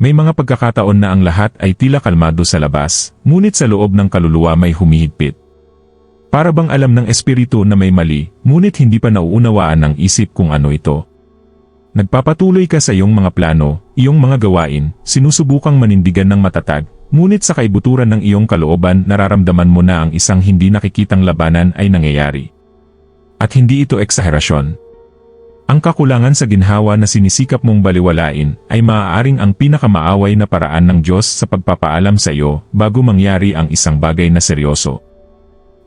May mga pagkakataon na ang lahat ay tila kalmado sa labas, ngunit sa loob ng kaluluwa may humihigpit. Para bang alam ng espiritu na may mali, ngunit hindi pa nauunawaan ng isip kung ano ito. Nagpapatuloy ka sa iyong mga plano, iyong mga gawain, sinusubukang manindigan ng matatag, ngunit sa kaibuturan ng iyong kalooban nararamdaman mo na ang isang hindi nakikitang labanan ay nangyayari. At hindi ito eksaherasyon. Ang kakulangan sa ginhawa na sinisikap mong baliwalain ay maaaring ang pinakamaaway na paraan ng Diyos sa pagpapaalam sa iyo bago mangyari ang isang bagay na seryoso.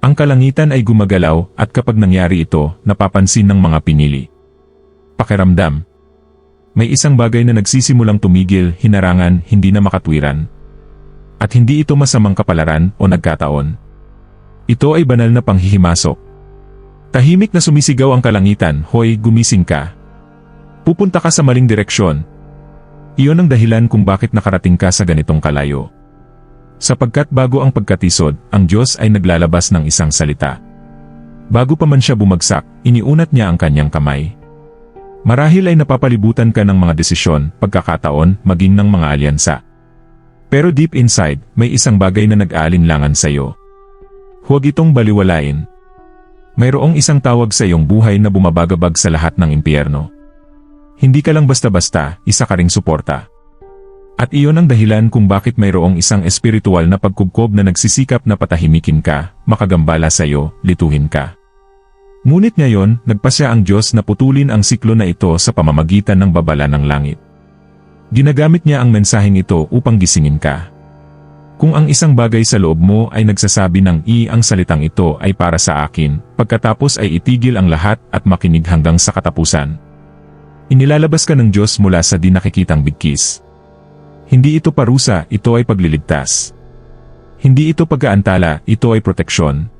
Ang kalangitan ay gumagalaw at kapag nangyari ito, napapansin ng mga pinili. Pakiramdam. May isang bagay na nagsisimulang tumigil, hinarangan, hindi na makatwiran. At hindi ito masamang kapalaran o nagkataon. Ito ay banal na panghihimasok. Tahimik na sumisigaw ang kalangitan, hoy, gumising ka. Pupunta ka sa maling direksyon. Iyon ang dahilan kung bakit nakarating ka sa ganitong kalayo. Sapagkat bago ang pagkatisod, ang Diyos ay naglalabas ng isang salita. Bago pa man siya bumagsak, iniunat niya ang kanyang kamay. Marahil ay napapalibutan ka ng mga desisyon, pagkakataon, maging ng mga alyansa. Pero deep inside, may isang bagay na nag-aalinlangan sa iyo. Huwag itong baliwalain. Mayroong isang tawag sa iyong buhay na bumabagabag sa lahat ng impyerno. Hindi ka lang basta-basta, isa ka ring suporta. At iyon ang dahilan kung bakit mayroong isang espiritual na pagkubkob na nagsisikap na patahimikin ka, makagambala sa iyo, lituhin ka. Ngunit ngayon, nagpasya ang Diyos na putulin ang siklo na ito sa pamamagitan ng babala ng langit. Ginagamit niya ang mensaheng ito upang gisingin ka. Kung ang isang bagay sa loob mo ay nagsasabi ng ang salitang ito ay para sa akin, pagkatapos ay itigil ang lahat at makinig hanggang sa katapusan. Inilalabas ka ng Diyos mula sa di nakikitang bigkis. Hindi ito parusa, ito ay pagliligtas. Hindi ito pag-aantala, ito ay proteksyon.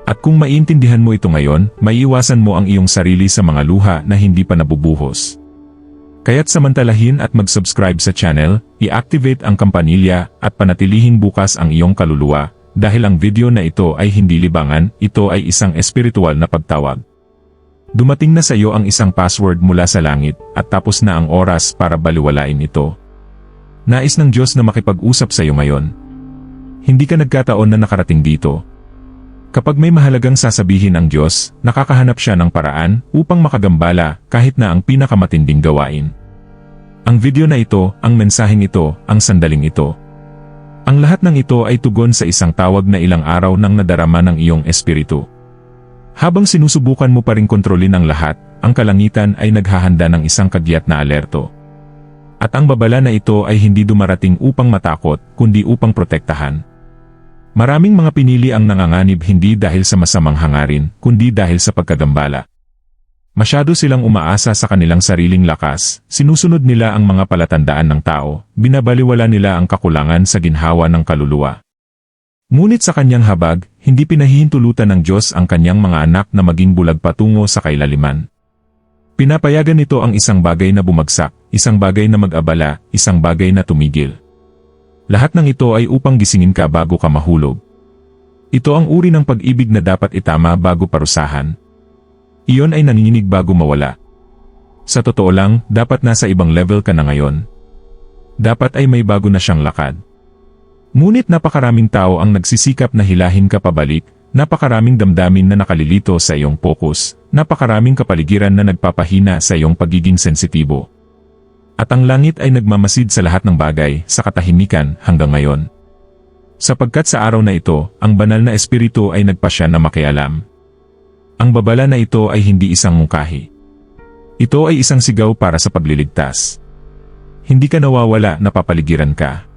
At kung maiintindihan mo ito ngayon, maiiwasan mo ang iyong sarili sa mga luha na hindi pa nabubuhos. Kaya't samantalahin at mag-subscribe sa channel, i-activate ang kampanilya at panatilihin bukas ang iyong kaluluwa dahil ang video na ito ay hindi libangan, ito ay isang espiritual na pagtawag. Dumating na sa iyo ang isang password mula sa langit at tapos na ang oras para baliwalain ito. Nais ng Diyos na makipag-usap sa iyo ngayon. Hindi ka nagkataon na nakarating dito. Kapag may mahalagang sasabihin ang Diyos, nakakahanap siya ng paraan upang makagambala kahit na ang pinakamatinding gawain. Ang video na ito, ang mensaheng ito, ang sandaling ito. Ang lahat ng ito ay tugon sa isang tawag na ilang araw nang nadarama ng iyong espiritu. Habang sinusubukan mo pa ring kontrolin ang lahat, ang kalangitan ay naghahanda ng isang kagyat na alerto. At ang babala na ito ay hindi dumarating upang matakot, kundi upang protektahan. Maraming mga pinili ang nanganganib hindi dahil sa masamang hangarin, kundi dahil sa pagkagambala. Masyado silang umaasa sa kanilang sariling lakas, sinusunod nila ang mga palatandaan ng tao, binabaliwala nila ang kakulangan sa ginhawa ng kaluluwa. Ngunit sa kanyang habag, hindi pinahihintulutan ng Diyos ang kanyang mga anak na maging bulag patungo sa kailaliman. Pinapayagan nito ang isang bagay na bumagsak, isang bagay na mag-abala, isang bagay na tumigil. Lahat ng ito ay upang gisingin ka bago ka mahulog. Ito ang uri ng pag-ibig na dapat itama bago parusahan. Iyon ay nanginginig bago mawala. Sa totoo lang, dapat nasa ibang level ka na ngayon. Dapat ay may bago na siyang lakad. Ngunit napakaraming tao ang nagsisikap na hilahin ka pabalik, napakaraming damdamin na nakalilito sa iyong focus, napakaraming kapaligiran na nagpapahina sa iyong pagiging sensitibo. At ang langit ay nagmamasid sa lahat ng bagay, sa katahimikan, hanggang ngayon. Sapagkat sa araw na ito, ang banal na espiritu ay nagpasya na makialam. Ang babala na ito ay hindi isang mungkahi. Ito ay isang sigaw para sa pagliligtas. Hindi ka nawawala, napapaligiran ka.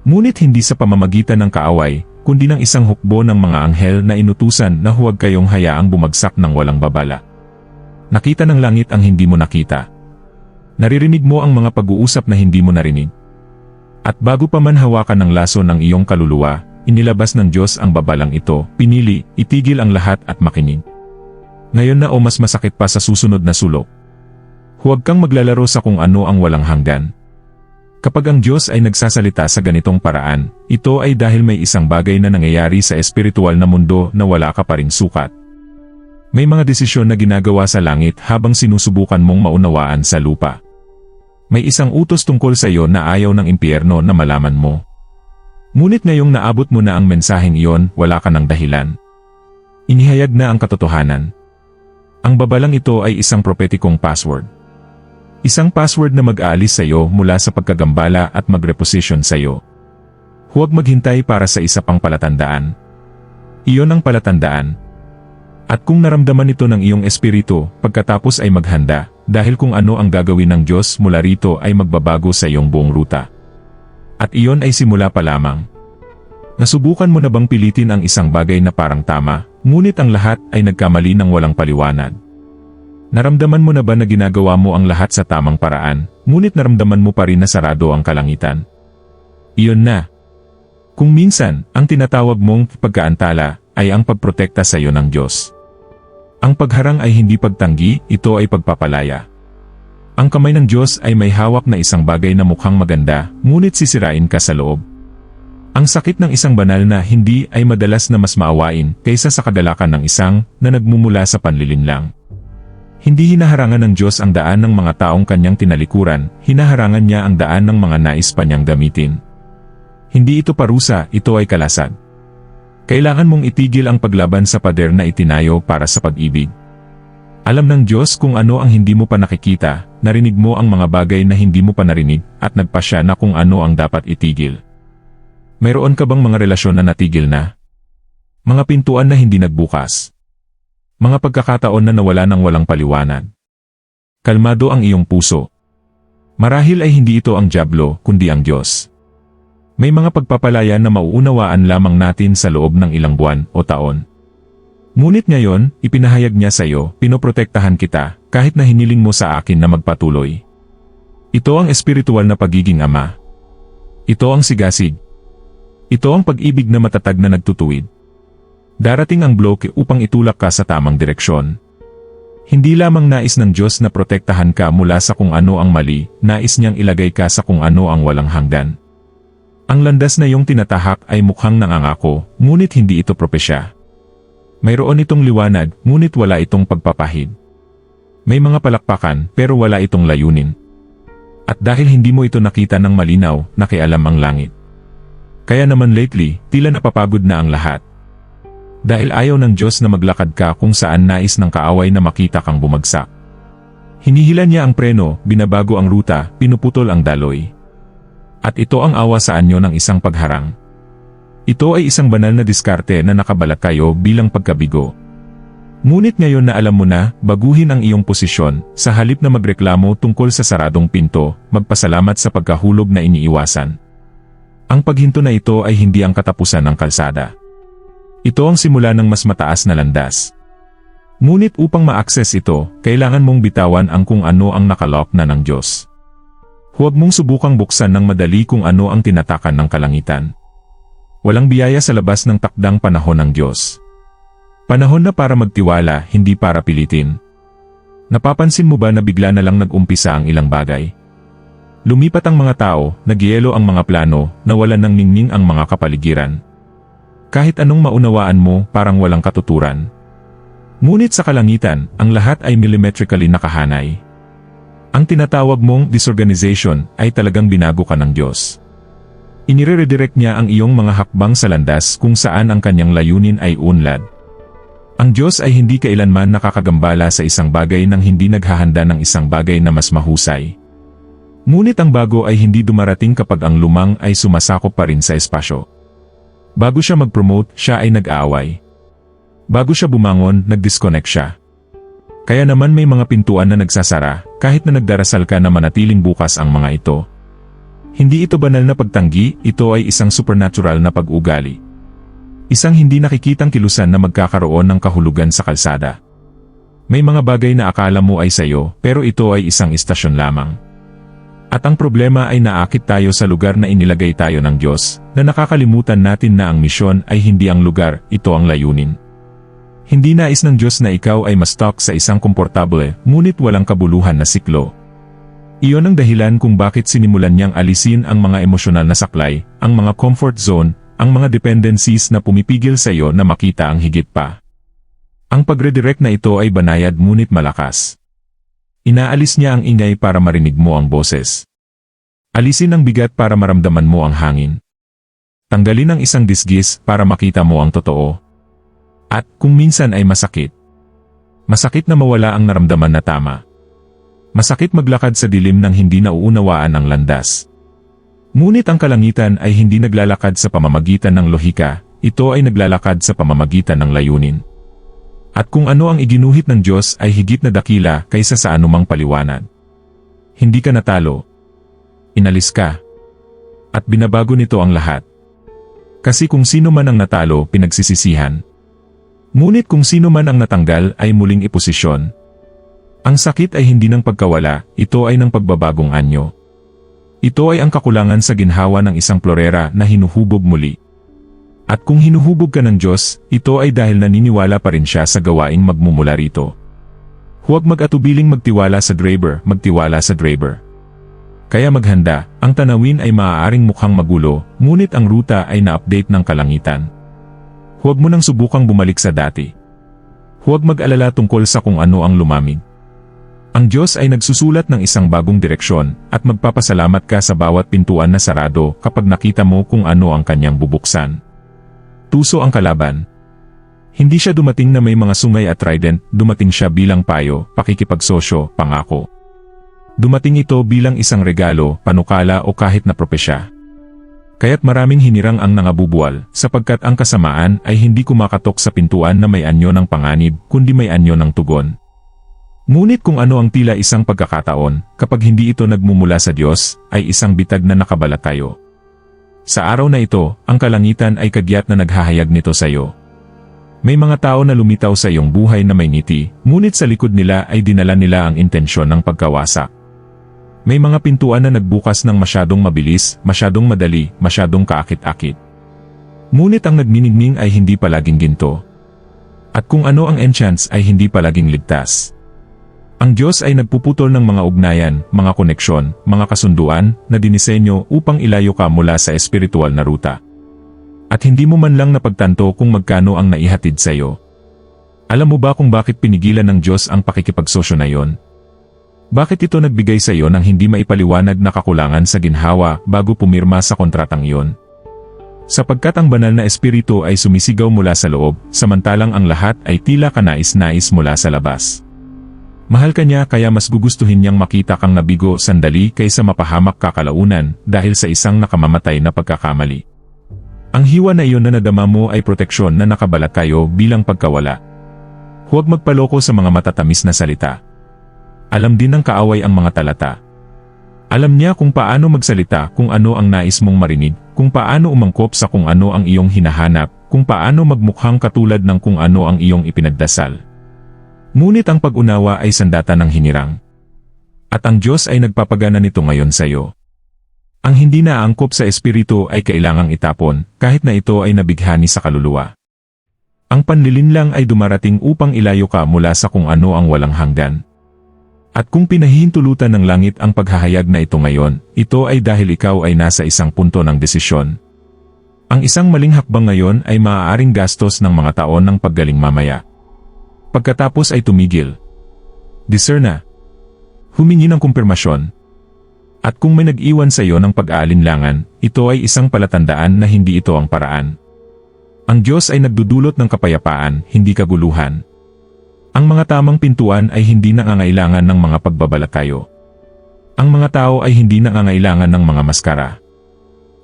Ngunit hindi sa pamamagitan ng kaaway, kundi ng isang hukbo ng mga anghel na inutusan na huwag kayong hayaang bumagsak ng walang babala. Nakita ng langit ang hindi mo nakita. Naririnig mo ang mga pag-uusap na hindi mo narinig. At bago pa man hawakan ng laso ng iyong kaluluwa, inilabas ng Diyos ang babalang ito, pinili, itigil ang lahat at makinig. Ngayon na o mas masakit pa sa susunod na sulok. Huwag kang maglalaro sa kung ano ang walang hanggan. Kapag ang Diyos ay nagsasalita sa ganitong paraan, ito ay dahil may isang bagay na nangyayari sa espiritual na mundo na wala ka pa ring sukat. May mga desisyon na ginagawa sa langit habang sinusubukan mong maunawaan sa lupa. May isang utos tungkol sa iyo na ayaw ng impyerno na malaman mo. Ngunit ngayong naabot mo na ang mensaheng iyon, wala ka ng dahilan. Inihayag na ang katotohanan. Ang babalang ito ay isang propetikong password. Isang password na mag-aalis sa iyo mula sa pagkagambala at magreposition sa iyo. Huwag maghintay para sa isa pang palatandaan. Iyon ang palatandaan. At kung naramdaman ito ng iyong espiritu, pagkatapos ay maghanda, dahil kung ano ang gagawin ng Diyos mula rito ay magbabago sa iyong buong ruta. At iyon ay simula pa lamang. Nasubukan mo na bang pilitin ang isang bagay na parang tama, ngunit ang lahat ay nagkamali ng walang paliwanag? Naramdaman mo na ba na ginagawa mo ang lahat sa tamang paraan, ngunit naramdaman mo pa rin na sarado ang kalangitan? Iyon na. Kung minsan, ang tinatawag mong pagkaantala ay ang pagprotekta sa iyo ng Diyos. Ang pagharang ay hindi pagtanggi, ito ay pagpapalaya. Ang kamay ng Diyos ay may hawak na isang bagay na mukhang maganda, ngunit sisirain ka sa loob. Ang sakit ng isang banal na hindi ay madalas na mas maawain kaysa sa kadalakan ng isang na nagmumula sa panlilinlang. Hindi hinaharangan ng Diyos ang daan ng mga taong kanyang tinalikuran, hinaharangan niya ang daan ng mga nais pa niyang gamitin. Hindi ito parusa, ito ay kalasag. Kailangan mong itigil ang paglaban sa pader na itinayo para sa pag-ibig. Alam ng Diyos kung ano ang hindi mo pa nakikita, narinig mo ang mga bagay na hindi mo pa narinig, at nagpasya na kung ano ang dapat itigil. Mayroon ka bang mga relasyon na natigil na? Mga pintuan na hindi nagbukas? Mga pagkakataon na nawala ng walang paliwanag? Kalmado ang iyong puso. Marahil ay hindi ito ang dyablo, kundi ang Diyos. May mga pagpapalaya na mauunawaan lamang natin sa loob ng ilang buwan o taon. Ngunit ngayon, ipinahayag niya sa iyo, pinoprotektahan kita, kahit na hiniling mo sa akin na magpatuloy. Ito ang espiritual na pagiging ama. Ito ang sigasig. Ito ang pag-ibig na matatag na nagtutuwid. Darating ang bloke upang itulak ka sa tamang direksyon. Hindi lamang nais ng Diyos na protektahan ka mula sa kung ano ang mali, nais niyang ilagay ka sa kung ano ang walang hanggan. Ang landas na iyong tinatahak ay mukhang nangangako, ngunit hindi ito propesya. Mayroon itong liwanag, ngunit wala itong pagpapahid. May mga palakpakan, pero wala itong layunin. At dahil hindi mo ito nakita ng malinaw, nakialam ang langit. Kaya naman lately, tila napapagod na ang lahat. Dahil ayaw ng Diyos na maglakad ka kung saan nais ng kaaway na makita kang bumagsak. Hinihila niya ang preno, binabago ang ruta, pinuputol ang daloy. At ito ang awa sa anyo ng isang pagharang. Ito ay isang banal na diskarte na nakabalak kayo bilang pagkabigo. Ngunit ngayon na alam mo na, baguhin ang iyong posisyon, sa halip na magreklamo tungkol sa saradong pinto, magpasalamat sa pagkahulog na iniiwasan. Ang paghinto na ito ay hindi ang katapusan ng kalsada. Ito ang simula ng mas mataas na landas. Ngunit upang ma-access ito, kailangan mong bitawan ang kung ano ang nakalock na ng Diyos. Huwag mong subukang buksan ng madali kung ano ang tinatakan ng kalangitan. Walang biyaya sa labas ng takdang panahon ng Diyos. Panahon na para magtiwala, hindi para pilitin. Napapansin mo ba na bigla na lang nag-umpisa ang ilang bagay? Lumipat ang mga tao, nagyelo ang mga plano, nawalan ng ningning ang mga kapaligiran. Kahit anong maunawaan mo, parang walang katuturan. Ngunit sa kalangitan, ang lahat ay millimetrically nakahanay. Ang tinatawag mong disorganization ay talagang binago ka ng Diyos. Inire-redirect niya ang iyong mga hakbang sa landas kung saan ang kanyang layunin ay unlad. Ang Diyos ay hindi kailanman nakakagambala sa isang bagay nang hindi naghahanda ng isang bagay na mas mahusay. Ngunit ang bago ay hindi dumarating kapag ang lumang ay sumasakop pa rin sa espasyo. Bago siya mag-promote, siya ay nag-aaway. Bago siya bumangon, nag-disconnect siya. Kaya naman may mga pintuan na nagsasara, kahit na nagdarasal ka na manatiling bukas ang mga ito. Hindi ito banal na pagtanggi, ito ay isang supernatural na pag-ugali. Isang hindi nakikitang kilusan na magkakaroon ng kahulugan sa kalsada. May mga bagay na akala mo ay sayo, pero ito ay isang istasyon lamang. At ang problema ay naakit tayo sa lugar na inilagay tayo ng Diyos, na nakakalimutan natin na ang misyon ay hindi ang lugar, ito ang layunin. Hindi nais ng Diyos na ikaw ay ma-stuck sa isang komportable, ngunit walang kabuluhan na siklo. Iyon ang dahilan kung bakit sinimulan niyang alisin ang mga emosyonal na saklay, ang mga comfort zone, ang mga dependencies na pumipigil sa iyo na makita ang higit pa. Ang pagredirect na ito ay banayad ngunit malakas. Inaalis niya ang ingay para marinig mo ang boses. Alisin ang bigat para maramdaman mo ang hangin. Tanggalin ang isang disgis para makita mo ang totoo. At kung minsan ay masakit. Masakit na mawala ang naramdaman na tama. Masakit maglakad sa dilim ng hindi nauunawaan ang landas. Ngunit ang kalangitan ay hindi naglalakad sa pamamagitan ng lohika, ito ay naglalakad sa pamamagitan ng layunin. At kung ano ang iginuhit ng Diyos ay higit na dakila kaysa sa anumang paliwanag. Hindi ka natalo. Inalis ka. At binabago nito ang lahat. Kasi kung sino man ang natalo, pinagsisisihan. Ngunit kung sino man ang natanggal ay muling iposisyon. Ang sakit ay hindi ng pagkawala, ito ay ng pagbabagong anyo. Ito ay ang kakulangan sa ginhawa ng isang florera na hinuhubog muli. At kung hinuhubog ka ng Diyos, ito ay dahil naniniwala pa rin siya sa gawaing magmumula rito. Huwag mag-atubiling magtiwala sa driver, magtiwala sa driver. Kaya maghanda, ang tanawin ay maaaring mukhang magulo, ngunit ang ruta ay na-update ng kalangitan. Huwag mo nang subukang bumalik sa dati. Huwag mag-alala tungkol sa kung ano ang lumamig. Ang Diyos ay nagsusulat ng isang bagong direksyon at magpapasalamat ka sa bawat pintuan na sarado kapag nakita mo kung ano ang kanyang bubuksan. Tuso ang kalaban. Hindi siya dumating na may mga sungay at trident, dumating siya bilang payo, pakikipagsosyo, pangako. Dumating ito bilang isang regalo, panukala o kahit na propesya. Kaya't maraming hinirang ang nangabubuwal, sapagkat ang kasamaan ay hindi kumakatok sa pintuan na may anyo ng panganib, kundi may anyo ng tugon. Ngunit kung ano ang tila isang pagkakataon, kapag hindi ito nagmumula sa Diyos, ay isang bitag na nakabalat tayo. Sa araw na ito, ang kalangitan ay kagyat na naghahayag nito sa iyo. May mga tao na lumitaw sa iyong buhay na may ngiti, ngunit sa likod nila ay dinala nila ang intensyon ng pagkawasak. May mga pintuan na nagbukas ng masyadong mabilis, masyadong madali, masyadong kaakit-akit. Ngunit ang nagniningning ay hindi palaging ginto. At kung ano ang enchants ay hindi palaging ligtas. Ang Diyos ay nagpuputol ng mga ugnayan, mga koneksyon, mga kasunduan na dinisenyo upang ilayo ka mula sa espiritual na ruta. At hindi mo man lang napagtanto kung magkano ang naihatid sa iyo. Alam mo ba kung bakit pinigilan ng Diyos ang pakikipagsosyo na yon? Bakit ito nagbigay sa iyo ng hindi maipaliwanag na kakulangan sa ginhawa bago pumirma sa kontratang iyon? Sapagkat ang banal na espiritu ay sumisigaw mula sa loob, samantalang ang lahat ay tila kanais-nais mula sa labas. Mahal ka niya kaya mas gugustuhin niyang makita kang nabigo sandali kaysa mapahamak kakalaunan dahil sa isang nakamamatay na pagkakamali. Ang hiwa na iyon na nadama mo ay proteksyon na nakabalat kayo bilang pagkawala. Huwag magpaloko sa mga matatamis na salita. Alam din ng kaaway ang mga talata. Alam niya kung paano magsalita, kung ano ang nais mong marinig, kung paano umangkop sa kung ano ang iyong hinahanap, kung paano magmukhang katulad ng kung ano ang iyong ipinagdasal. Ngunit ang pag-unawa ay sandata ng hinirang. At ang Diyos ay nagpapagana nito ngayon sa iyo. Ang hindi naaangkop sa espiritu ay kailangang itapon, kahit na ito ay nabighani sa kaluluwa. Ang panlilinlang ay dumarating upang ilayo ka mula sa kung ano ang walang hanggan. At kung pinahihintulutan ng langit ang paghahayag na ito ngayon, ito ay dahil ikaw ay nasa isang punto ng desisyon. Ang isang maling hakbang ngayon ay maaaring gastos ng mga taon ng paggaling mamaya. Pagkatapos ay tumigil. Discern na. Humingi ng kumpirmasyon. At kung may nag-iwan sa iyo ng pag-aalinlangan, ito ay isang palatandaan na hindi ito ang paraan. Ang Diyos ay nagdudulot ng kapayapaan, hindi kaguluhan. Ang mga tamang pintuan ay hindi nangangailangan ng mga pagbabalakayo. Ang mga tao ay hindi nangangailangan ng mga maskara.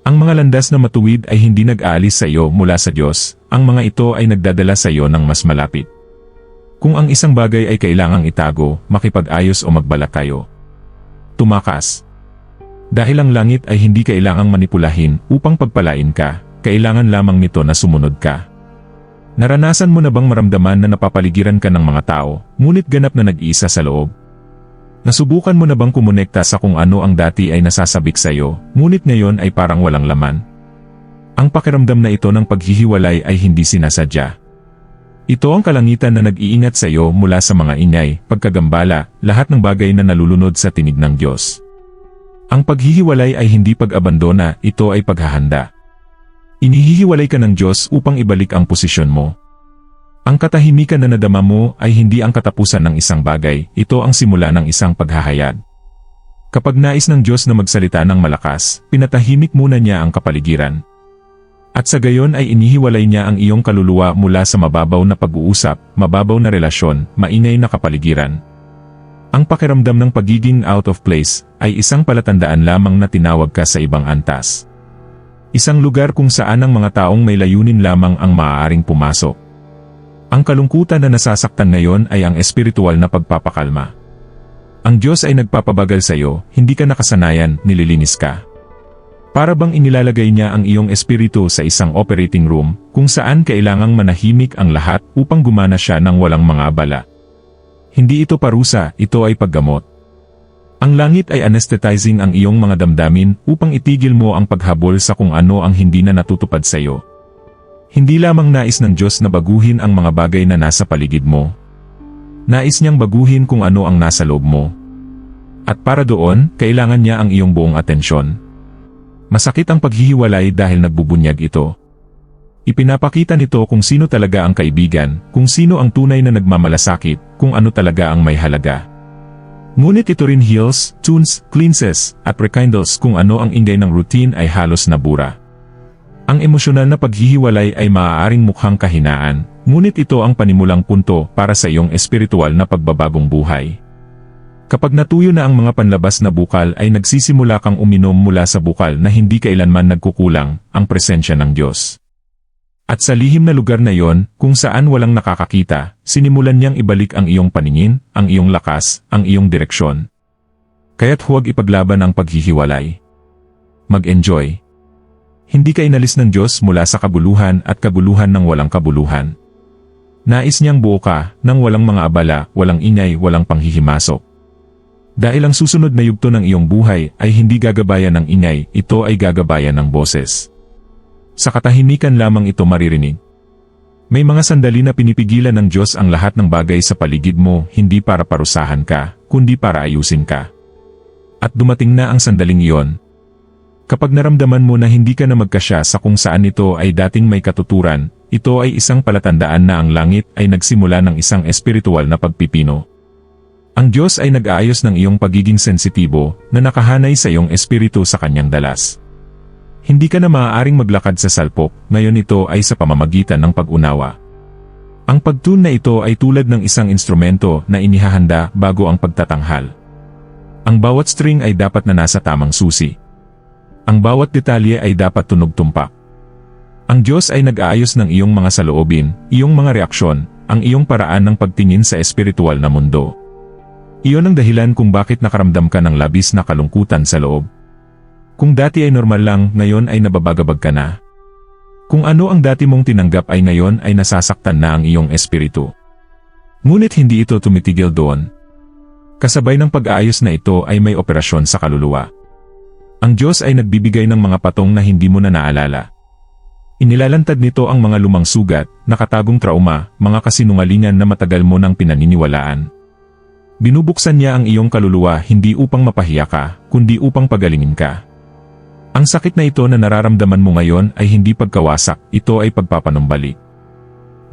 Ang mga landas na matuwid ay hindi nag-aalis sa iyo mula sa Diyos, ang mga ito ay nagdadala sa iyo ng mas malapit. Kung ang isang bagay ay kailangang itago, makipag-ayos o magbalakayo. Tumakas. Dahil ang langit ay hindi kailangang manipulahin upang pagpalain ka, kailangan lamang nito na sumunod ka. Naranasan mo na bang maramdaman na napapaligiran ka ng mga tao, ngunit ganap na nag-iisa sa loob? Nasubukan mo na bang kumonekta sa kung ano ang dati ay nasasabik sa iyo, ngunit ngayon ay parang walang laman? Ang pakiramdam na ito ng paghihiwalay ay hindi sinasadya. Ito ang kalangitan na nag-iingat sa iyo mula sa mga ingay, pagkagambala, lahat ng bagay na nalulunod sa tinig ng Diyos. Ang paghihiwalay ay hindi pag-abandona, ito ay paghahanda. Inihihiwalay ka ng Diyos upang ibalik ang posisyon mo. Ang katahimikan na nadama mo ay hindi ang katapusan ng isang bagay, ito ang simula ng isang paghahayag. Kapag nais ng Diyos na magsalita ng malakas, pinatahimik muna niya ang kapaligiran. At sa gayon ay inihiwalay niya ang iyong kaluluwa mula sa mababaw na pag-uusap, mababaw na relasyon, maingay na kapaligiran. Ang pakiramdam ng pagiging out of place ay isang palatandaan lamang na tinawag ka sa ibang antas. Isang lugar kung saan ang mga taong may layunin lamang ang maaaring pumasok. Ang kalungkutan na nasasaktan ngayon ay ang espiritual na pagpapakalma. Ang Diyos ay nagpapabagal sa iyo, hindi ka nakasanayan, nililinis ka. Para bang inilalagay niya ang iyong espiritu sa isang operating room, kung saan kailangang manahimik ang lahat upang gumana siya ng walang mga abala. Hindi ito parusa, ito ay paggamot. Ang langit ay anesthetizing ang iyong mga damdamin upang itigil mo ang paghabol sa kung ano ang hindi na natutupad sa iyo. Hindi lamang nais ng Diyos na baguhin ang mga bagay na nasa paligid mo. Nais niyang baguhin kung ano ang nasa loob mo. At para doon, kailangan niya ang iyong buong atensyon. Masakit ang paghihiwalay dahil nagbubunyag ito. Ipinapakita nito kung sino talaga ang kaibigan, kung sino ang tunay na nagmamalasakit, kung ano talaga ang may halaga. Ngunit ito rin heals, tunes, cleanses, at rekindles kung ano ang ingay ng routine ay halos nabura. Ang emosyonal na paghihiwalay ay maaaring mukhang kahinaan, ngunit ito ang panimulang punto para sa iyong espiritual na pagbabagong buhay. Kapag natuyo na ang mga panlabas na bukal ay nagsisimula kang uminom mula sa bukal na hindi kailanman nagkukulang, ang presensya ng Diyos. At sa lihim na lugar na yon, kung saan walang nakakakita, sinimulan niyang ibalik ang iyong paningin, ang iyong lakas, ang iyong direksyon. Kaya't huwag ipaglaban ang paghihiwalay. Mag-enjoy. Hindi ka inalis ng Diyos mula sa kabuluhan at kaguluhan ng walang kabuluhan. Nais niyang buo ka, ng walang mga abala, walang ingay, walang panghihimasok. Dahil ang susunod na yugto ng iyong buhay ay hindi gagabayan ng ingay, ito ay gagabayan ng boses. Sa katahimikan lamang ito maririnig. May mga sandali na pinipigilan ng Diyos ang lahat ng bagay sa paligid mo, hindi para parusahan ka, kundi para ayusin ka. At dumating na ang sandaling iyon. Kapag naramdaman mo na hindi ka na magkasya sa kung saan ito ay dating may katuturan, ito ay isang palatandaan na ang langit ay nagsimula ng isang espiritual na pagpipino. Ang Diyos ay nag-aayos ng iyong pagiging sensitibo na nakahanay sa iyong espiritu sa kanyang dalas. Hindi ka na maaaring maglakad sa salpok, ngayon ito ay sa pamamagitan ng pag-unawa. Ang pagtune na ito ay tulad ng isang instrumento na inihahanda bago ang pagtatanghal. Ang bawat string ay dapat na nasa tamang susi. Ang bawat detalye ay dapat tunog-tumpak. Ang Diyos ay nag-aayos ng iyong mga saloobin, iyong mga reaksyon, ang iyong paraan ng pagtingin sa espiritual na mundo. Iyon ang dahilan kung bakit nakaramdam ka ng labis na kalungkutan sa loob. Kung dati ay normal lang, ngayon ay nababagabag ka na. Kung ano ang dati mong tinanggap ay ngayon ay nasasaktan na ang iyong espiritu. Ngunit hindi ito tumitigil doon. Kasabay ng pag-aayos na ito ay may operasyon sa kaluluwa. Ang Diyos ay nagbibigay ng mga patong na hindi mo na naalala. Inilalantad nito ang mga lumang sugat, nakatagong trauma, mga kasinungalingan na matagal mo nang pinaniniwalaan. Binubuksan niya ang iyong kaluluwa hindi upang mapahiya ka, kundi upang pagalingin ka. Ang sakit na ito na nararamdaman mo ngayon ay hindi pagkawasak, ito ay pagpapanumbalik.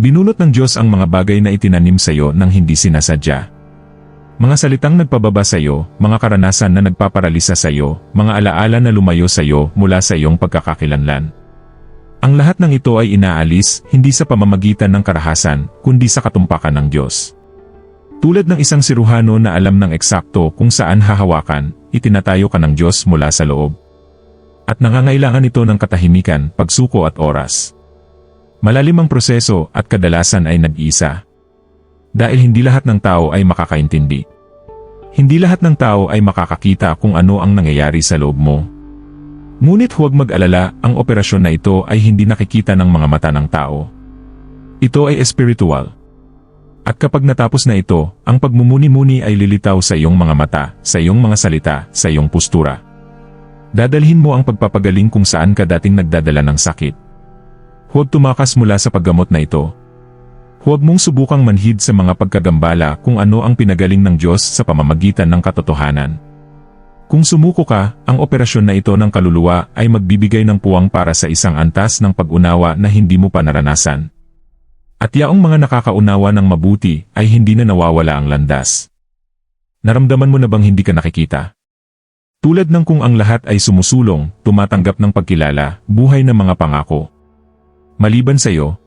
Binulot ng Diyos ang mga bagay na itinanim sa iyo nang hindi sinasadya. Mga salitang nagpababa sa iyo, mga karanasan na nagpaparalisa sa iyo, mga alaala na lumayo sa iyo mula sa iyong pagkakakilanlan. Ang lahat ng ito ay inaalis, hindi sa pamamagitan ng karahasan, kundi sa katumpakan ng Diyos. Tulad ng isang siruhano na alam ng eksakto kung saan hahawakan, itinatayo ka ng Diyos mula sa loob. At nangangailangan ito ng katahimikan, pagsuko at oras. Malalim ang proseso at kadalasan ay nag-iisa. Dahil hindi lahat ng tao ay makakaintindi. Hindi lahat ng tao ay makakakita kung ano ang nangyayari sa loob mo. Ngunit huwag mag-alala, ang operasyon na ito ay hindi nakikita ng mga mata ng tao. Ito ay espiritual. At kapag natapos na ito, ang pagmumuni-muni ay lilitaw sa iyong mga mata, sa iyong mga salita, sa iyong postura. Dadalhin mo ang pagpapagaling kung saan ka dating nagdadala ng sakit. Huwag tumakas mula sa paggamot na ito. Huwag mong subukang manhid sa mga pagkagambala kung ano ang pinagaling ng Diyos sa pamamagitan ng katotohanan. Kung sumuko ka, ang operasyon na ito ng kaluluwa ay magbibigay ng puwang para sa isang antas ng pag-unawa na hindi mo pa naranasan. At yaong mga nakakaunawa ng mabuti ay hindi na nawawala ang landas. Naramdaman mo na bang hindi ka nakikita? Tulad ng kung ang lahat ay sumusulong, tumatanggap ng pagkilala, buhay ng mga pangako. Maliban sa iyo,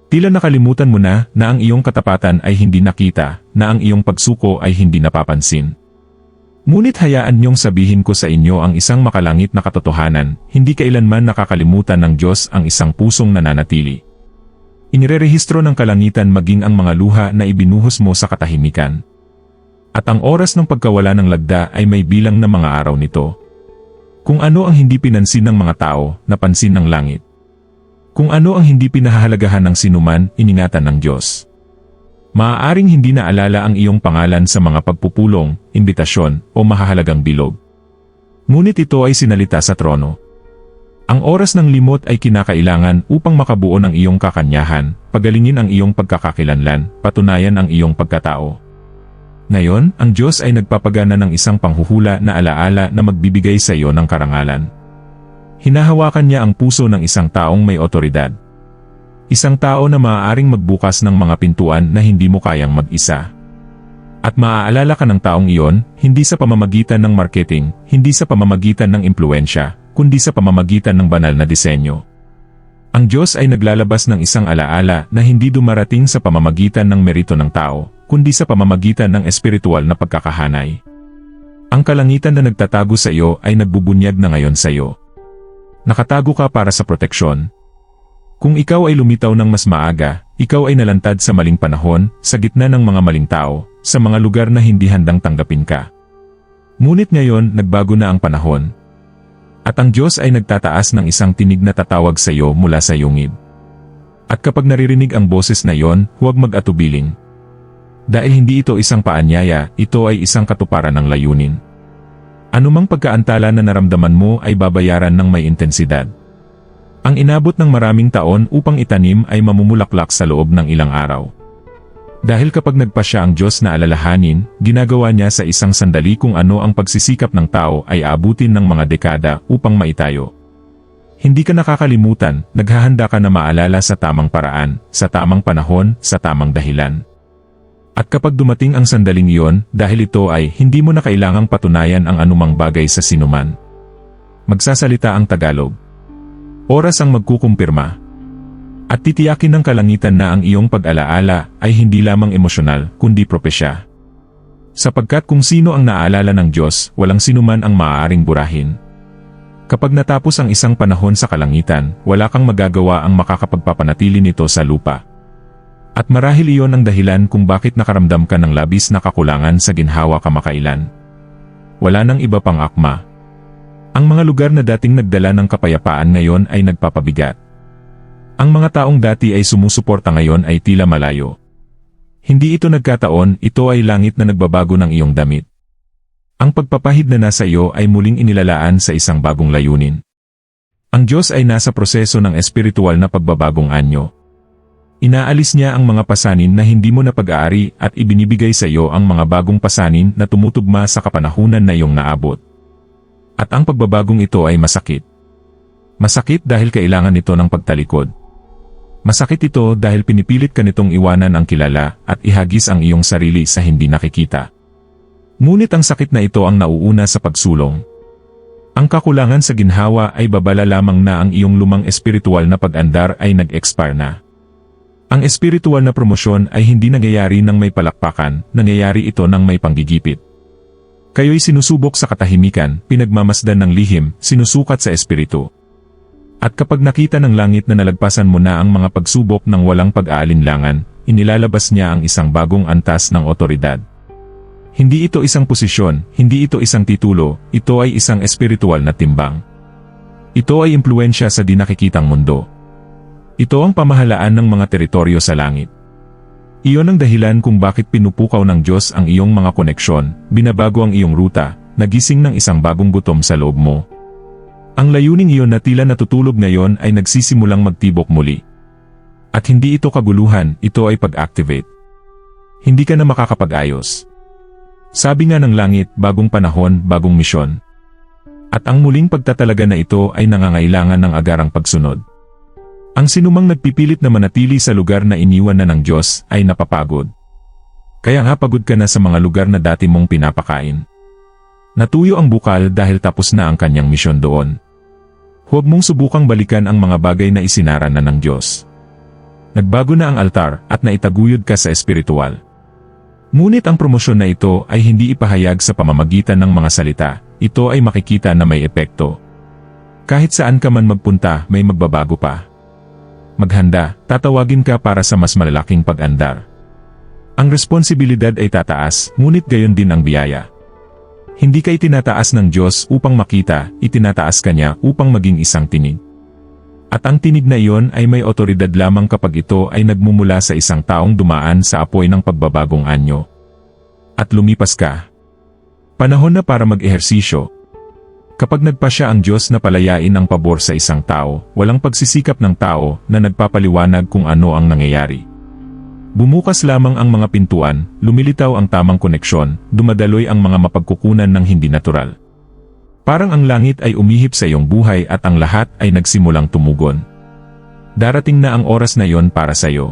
tila nakalimutan mo na ang iyong katapatan ay hindi nakita, na ang iyong pagsuko ay hindi napapansin. Ngunit hayaan niyong sabihin ko sa inyo ang isang makalangit na katotohanan, hindi kailanman nakakalimutan ng Diyos ang isang pusong nananatili. Inirerehistro ng kalangitan maging ang mga luha na ibinuhos mo sa katahimikan. At ang oras ng pagkawala ng lagda ay may bilang na mga araw nito. Kung ano ang hindi pinansin ng mga tao, napansin ng langit. Kung ano ang hindi pinahahalagahan ng sinuman, iningatan ng Diyos. Maaaring hindi naalala ang iyong pangalan sa mga pagpupulong, imbitasyon, o mahahalagang bilog. Ngunit ito ay sinalita sa trono. Ang oras ng limot ay kinakailangan upang makabuo ng iyong kakanyahan, pagalingin ang iyong pagkakakilanlan, patunayan ang iyong pagkatao. Ngayon, ang Diyos ay nagpapagana ng isang panghuhula na alaala na magbibigay sa iyo ng karangalan. Hinahawakan niya ang puso ng isang taong may otoridad. Isang tao na maaaring magbukas ng mga pintuan na hindi mo kayang mag-isa. At maaalala ka ng taong iyon, hindi sa pamamagitan ng marketing, hindi sa pamamagitan ng impluensya, kundi sa pamamagitan ng banal na disenyo. Ang Diyos ay naglalabas ng isang alaala na hindi dumarating sa pamamagitan ng merito ng tao, kundi sa pamamagitan ng espiritual na pagkakahanay. Ang kalangitan na nagtatago sa iyo ay nagbubunyag na ngayon sa iyo. Nakatago ka para sa proteksyon. Kung ikaw ay lumitaw ng mas maaga, ikaw ay nalantad sa maling panahon, sa gitna ng mga maling tao, sa mga lugar na hindi handang tanggapin ka. Ngunit ngayon, nagbago na ang panahon. At ang Diyos ay nagtataas ng isang tinig na tatawag sa iyo mula sa yungib. At kapag naririnig ang boses na iyon, huwag mag-atubiling. Dahil hindi ito isang paanyaya, ito ay isang katuparan ng layunin. Anumang pagkaantala na naramdaman mo ay babayaran ng may intensidad. Ang inabot ng maraming taon upang itanim ay mamumulaklak sa loob ng ilang araw. Dahil kapag nagpasya ang Diyos na alalahanin, ginagawa niya sa isang sandali kung ano ang pagsisikap ng tao ay aabutin ng mga dekada upang maitayo. Hindi ka nakakalimutan, naghahanda ka na maalala sa tamang paraan, sa tamang panahon, sa tamang dahilan. At kapag dumating ang sandaling iyon, dahil ito ay hindi mo na kailangang patunayan ang anumang bagay sa sinuman. Magsasalita ang Tagalog. Oras ang magkukumpirma. At titiyakin ng kalangitan na ang iyong pag-alaala ay hindi lamang emosyonal, kundi propesya. Sapagkat kung sino ang naaalala ng Diyos, walang sinuman ang maaaring burahin. Kapag natapos ang isang panahon sa kalangitan, wala kang magagawa ang makakapagpapanatili nito sa lupa. At marahil iyon ang dahilan kung bakit nakaramdam ka ng labis na kakulangan sa ginhawa kamakailan. Wala nang iba pang akma. Ang mga lugar na dating nagdala ng kapayapaan ngayon ay nagpapabigat. Ang mga taong dati ay sumusuporta ngayon ay tila malayo. Hindi ito nagkataon, ito ay langit na nagbabago ng iyong damit. Ang pagpapahid na nasa iyo ay muling inilalaan sa isang bagong layunin. Ang Diyos ay nasa proseso ng espiritual na pagbabagong anyo. Inaalis niya ang mga pasanin na hindi mo napag-aari at ibinibigay sa iyo ang mga bagong pasanin na tumutugma sa kapanahunan na iyong naabot. At ang pagbabagong ito ay masakit. Masakit dahil kailangan ito ng pagtalikod. Masakit ito dahil pinipilit ka nitong iwanan ang kilala at ihagis ang iyong sarili sa hindi nakikita. Ngunit ang sakit na ito ang nauuna sa pagsulong. Ang kakulangan sa ginhawa ay babala lamang na ang iyong lumang espiritual na pag-andar ay nag-expire na. Ang espiritual na promosyon ay hindi nangyayari ng may palakpakan, nangyayari ito ng may panggigipit. Kayo'y sinusubok sa katahimikan, pinagmamasdan ng lihim, sinusukat sa espiritu. At kapag nakita ng langit na nalagpasan mo na ang mga pagsubok ng walang pag-aalinlangan, inilalabas niya ang isang bagong antas ng otoridad. Hindi ito isang posisyon, hindi ito isang titulo, ito ay isang espiritual na timbang. Ito ay impluensya sa di nakikitang mundo. Ito ang pamahalaan ng mga teritoryo sa langit. Iyon ang dahilan kung bakit pinupukaw ng Diyos ang iyong mga koneksyon, binabago ang iyong ruta, nagising ng isang bagong gutom sa loob mo. Ang layuning iyon na tila natutulog ngayon ay nagsisimulang magtibok muli. At hindi ito kaguluhan, ito ay pag-activate. Hindi ka na makakapag-ayos. Sabi nga ng langit, bagong panahon, bagong misyon. At ang muling pagtatalaga na ito ay nangangailangan ng agarang pagsunod. Ang sinumang nagpipilit na manatili sa lugar na iniwan na ng Diyos ay napapagod. Kaya nga pagod ka na sa mga lugar na dati mong pinapakain. Natuyo ang bukal dahil tapos na ang kanyang misyon doon. Huwag mong subukang balikan ang mga bagay na isinara na ng Diyos. Nagbago na ang altar at naitaguyod ka sa espiritual. Ngunit ang promosyon na ito ay hindi ipahayag sa pamamagitan ng mga salita, ito ay makikita na may epekto. Kahit saan ka man magpunta, may magbabago pa. Maghanda, tatawagin ka para sa mas malalaking pag-andar. Ang responsibilidad ay tataas, ngunit gayon din ang biyaya. Hindi ka itinataas ng Diyos upang makita, itinataas ka niya upang maging isang tinig. At ang tinig na iyon ay may otoridad lamang kapag ito ay nagmumula sa isang taong dumaan sa apoy ng pagbabagong anyo. At lumipas ka. Panahon na para mag-ehersisyo. Kapag nagpasya ang Diyos na palayain ang pabor sa isang tao, walang pagsisikap ng tao na nagpapaliwanag kung ano ang nangyayari. Bumukas lamang ang mga pintuan, lumilitaw ang tamang koneksyon, dumadaloy ang mga mapagkukunan ng hindi natural. Parang ang langit ay umihip sa iyong buhay at ang lahat ay nagsimulang tumugon. Darating na ang oras na yon para sa iyo.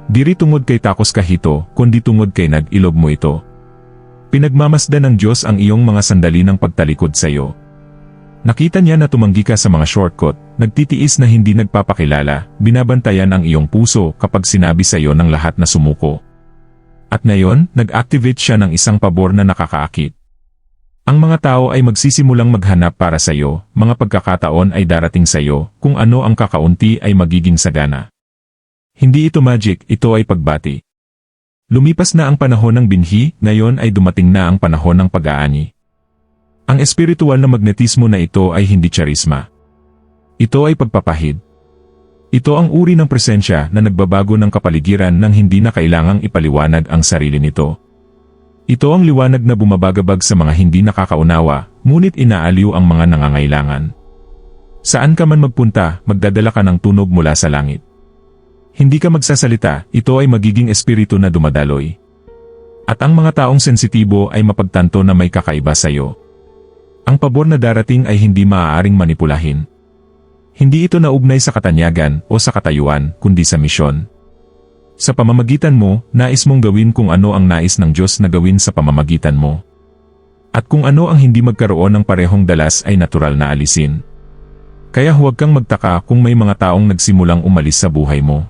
Diri tungod kay takos kahito, kundi tungod kay nag-ilog mo ito. Pinagmamasdan ng Diyos ang iyong mga sandali ng pagtalikod sa iyo. Nakita niya na tumanggi ka sa mga shortcut, nagtitiis na hindi nagpapakilala, binabantayan ang iyong puso kapag sinabi sa iyo ng lahat na sumuko. At ngayon, nag-activate siya ng isang pabor na nakakaakit. Ang mga tao ay magsisimulang maghanap para sa iyo, mga pagkakataon ay darating sa iyo, kung ano ang kakaunti ay magiging sagana. Hindi ito magic, ito ay pagbati. Lumipas na ang panahon ng binhi, ngayon ay dumating na ang panahon ng pag-aani. Ang espiritual na magnetismo na ito ay hindi charisma. Ito ay pagpapahid. Ito ang uri ng presensya na nagbabago ng kapaligiran nang hindi na kailangang ipaliwanag ang sarili nito. Ito ang liwanag na bumabagabag sa mga hindi nakakaunawa, ngunit inaaliw ang mga nangangailangan. Saan ka man magpunta, magdadala ka ng tunog mula sa langit. Hindi ka magsasalita, ito ay magiging espiritu na dumadaloy. At ang mga taong sensitibo ay mapagtanto na may kakaiba sa iyo. Ang pabor na darating ay hindi maaaring manipulahin. Hindi ito naugnay sa katanyagan o sa katayuan, kundi sa misyon. Sa pamamagitan mo, nais mong gawin kung ano ang nais ng Diyos na gawin sa pamamagitan mo. At kung ano ang hindi magkaroon ng parehong dalas ay natural na alisin. Kaya huwag kang magtaka kung may mga taong nagsimulang umalis sa buhay mo.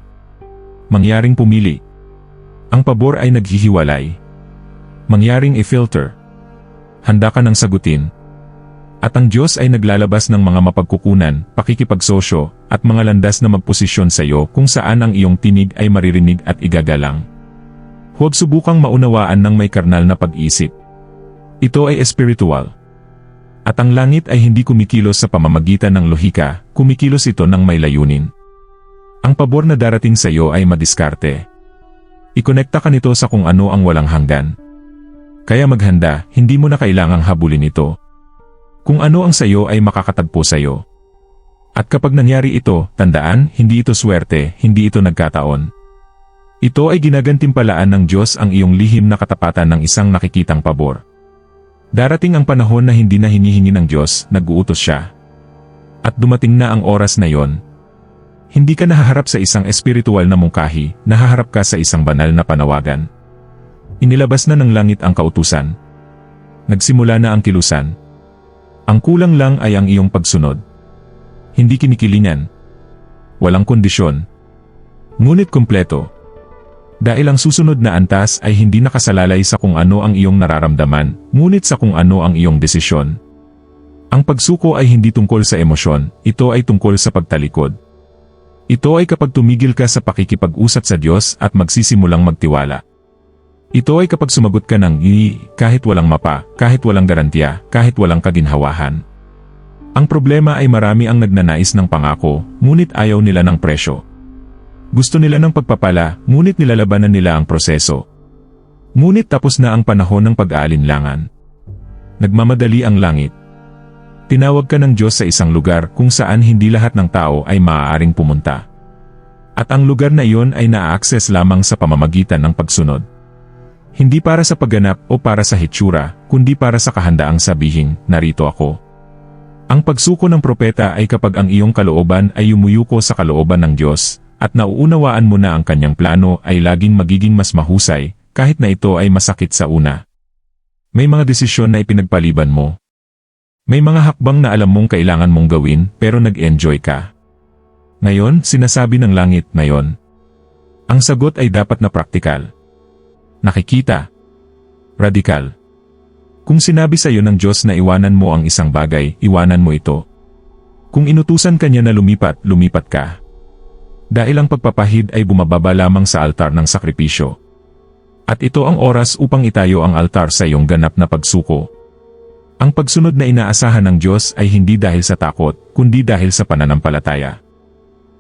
Mangyaring pumili. Ang pabor ay naghihiwalay. Mangyaring i-filter. Handa ka ng sagutin. At ang Diyos ay naglalabas ng mga mapagkukunan, pakikipagsosyo, at mga landas na magposisyon sa iyo kung saan ang iyong tinig ay maririnig at igagalang. Huwag subukang maunawaan ng may karnal na pag-isip. Ito ay espiritual. At ang langit ay hindi kumikilos sa pamamagitan ng lohika, kumikilos ito ng may layunin. Ang pabor na darating sa iyo ay madiskarte. Ikonekta ka nito sa kung ano ang walang hanggan. Kaya maghanda, hindi mo na kailangang habulin ito. Kung ano ang sayo ay makakatagpo sayo. At kapag nangyari ito, tandaan, hindi ito swerte, hindi ito nagkataon. Ito ay ginagantimpalaan ng Diyos ang iyong lihim na katapatan ng isang nakikitang pabor. Darating ang panahon na hindi na hinihingi ng Diyos, nag-uutos siya. At dumating na ang oras na yon. Hindi ka nahaharap sa isang espiritual na mungkahi, nahaharap ka sa isang banal na panawagan. Inilabas na ng langit ang kautusan. Nagsimula na ang kilusan. Ang kulang lang ay ang iyong pagsunod. Hindi kinikilingan. Walang kondisyon. Ngunit kumpleto. Dahil ang susunod na antas ay hindi nakasalalay sa kung ano ang iyong nararamdaman, ngunit sa kung ano ang iyong desisyon. Ang pagsuko ay hindi tungkol sa emosyon, ito ay tungkol sa pagtalikod. Ito ay kapag tumigil ka sa pakikipag-usap sa Diyos at magsisimulang magtiwala. Ito ay kapag sumagot ka ng kahit walang mapa, kahit walang garantiya, kahit walang kaginhawahan. Ang problema ay marami ang nagnanais ng pangako, ngunit ayaw nila ng presyo. Gusto nila ng pagpapala, ngunit nilalabanan nila ang proseso. Ngunit tapos na ang panahon ng pag-aalinlangan. Nagmamadali ang langit. Tinawag ka ng Diyos sa isang lugar kung saan hindi lahat ng tao ay maaaring pumunta. At ang lugar na iyon ay naa-access lamang sa pamamagitan ng pagsunod. Hindi para sa pagganap o para sa hitsura, kundi para sa kahandaang sabihin, narito ako. Ang pagsuko ng propeta ay kapag ang iyong kalooban ay yumuyuko sa kalooban ng Diyos, at nauunawaan mo na ang kanyang plano ay laging magiging mas mahusay, kahit na ito ay masakit sa una. May mga desisyon na ipinagpaliban mo. May mga hakbang na alam mong kailangan mong gawin pero nag-enjoy ka. Ngayon, sinasabi ng langit ngayon. Ang sagot ay dapat na praktikal. Nakikita. Radikal. Kung sinabi sa iyo ng Diyos na iwanan mo ang isang bagay, iwanan mo ito. Kung inutusan ka niya na lumipat, lumipat ka. Dahil ang pagpapahid ay bumababa lamang sa altar ng sakripisyo. At ito ang oras upang itayo ang altar sa iyong ganap na pagsuko. Ang pagsunod na inaasahan ng Diyos ay hindi dahil sa takot, kundi dahil sa pananampalataya.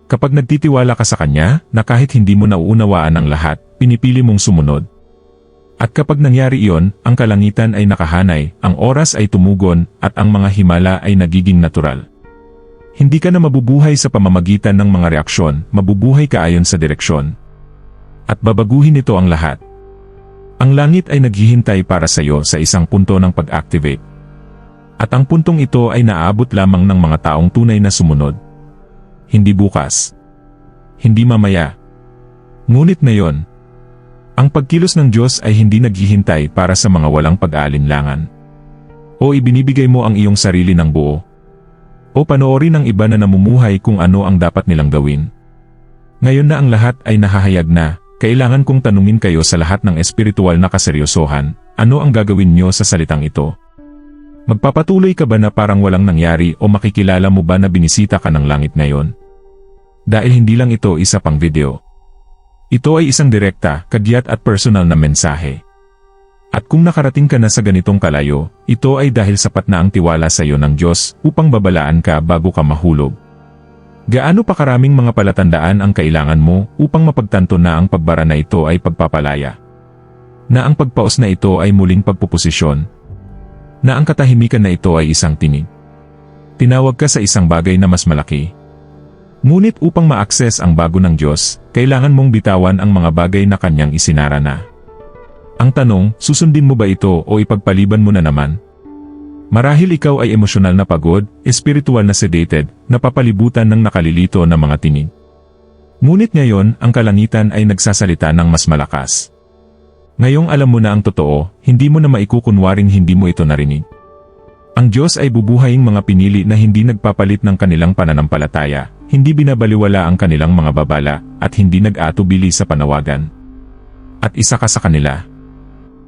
Kapag nagtitiwala ka sa Kanya, na kahit hindi mo nauunawaan ang lahat, pinipili mong sumunod. At kapag nangyari iyon, ang kalangitan ay nakahanay, ang oras ay tumugon, at ang mga himala ay nagiging natural. Hindi ka na mabubuhay sa pamamagitan ng mga reaksyon, mabubuhay ka ayon sa direksyon. At babaguhin nito ang lahat. Ang langit ay naghihintay para sa iyo sa isang punto ng pag-activate. At ang puntong ito ay naaabot lamang ng mga taong tunay na sumunod. Hindi bukas. Hindi mamaya. Ngunit ngayon. Ang pagkilos ng Diyos ay hindi naghihintay para sa mga walang pag-aalinlangan. O ibinibigay mo ang iyong sarili ng buo. O panoorin ng iba na namumuhay kung ano ang dapat nilang gawin. Ngayon na ang lahat ay nahahayag na, kailangan kong tanungin kayo sa lahat ng espiritual na kaseryosohan, ano ang gagawin niyo sa salitang ito? Magpapatuloy ka ba na parang walang nangyari o makikilala mo ba na binisita ka ng langit ngayon? Dahil hindi lang ito isa pang video. Ito ay isang direkta, kagyat at personal na mensahe. At kung nakarating ka na sa ganitong kalayo, ito ay dahil sapat na ang tiwala sa iyo ng Diyos upang babalaan ka bago ka mahulog. Gaano pa karaming mga palatandaan ang kailangan mo upang mapagtanto na ang pagbara na ito ay pagpapalaya? Na ang pagpaos na ito ay muling pagpuposisyon? Na ang katahimikan na ito ay isang tinig? Tinawag ka sa isang bagay na mas malaki. Ngunit upang ma-access ang bago ng Diyos, kailangan mong bitawan ang mga bagay na kanyang isinara na. Ang tanong, susundin mo ba ito o ipagpaliban mo na naman? Marahil ikaw ay emosyonal na pagod, espiritual na sedated, napapalibutan ng nakalilito na mga tinig. Ngunit ngayon, ang kalangitan ay nagsasalita ng mas malakas. Ngayong alam mo na ang totoo, hindi mo na maikukunwaring hindi mo ito narinig. Ang Diyos ay bubuhaying mga pinili na hindi nagpapalit ng kanilang pananampalataya, hindi binabaliwala ang kanilang mga babala, at hindi nag-atubili sa panawagan. At isa ka sa kanila.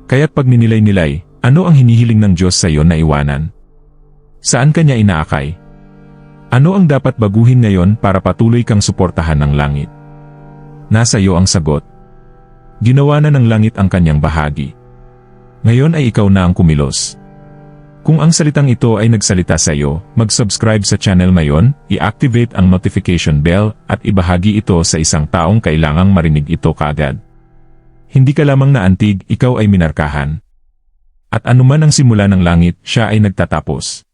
Kaya't pag ninilay-nilay, ano ang hinihiling ng Diyos sa iyo na iwanan? Saan kanya inaakay? Ano ang dapat baguhin ngayon para patuloy kang suportahan ng langit? Nasa iyo ang sagot. Ginawa na ng langit ang kanyang bahagi. Ngayon ay ikaw na ang kumilos. Kung ang salitang ito ay nagsalita sa iyo, mag-subscribe sa channel ngayon, i-activate ang notification bell, at ibahagi ito sa isang taong kailangang marinig ito kaagad. Hindi ka lamang naantig, ikaw ay minarkahan. At anuman ang simula ng langit, siya ay nagtatapos.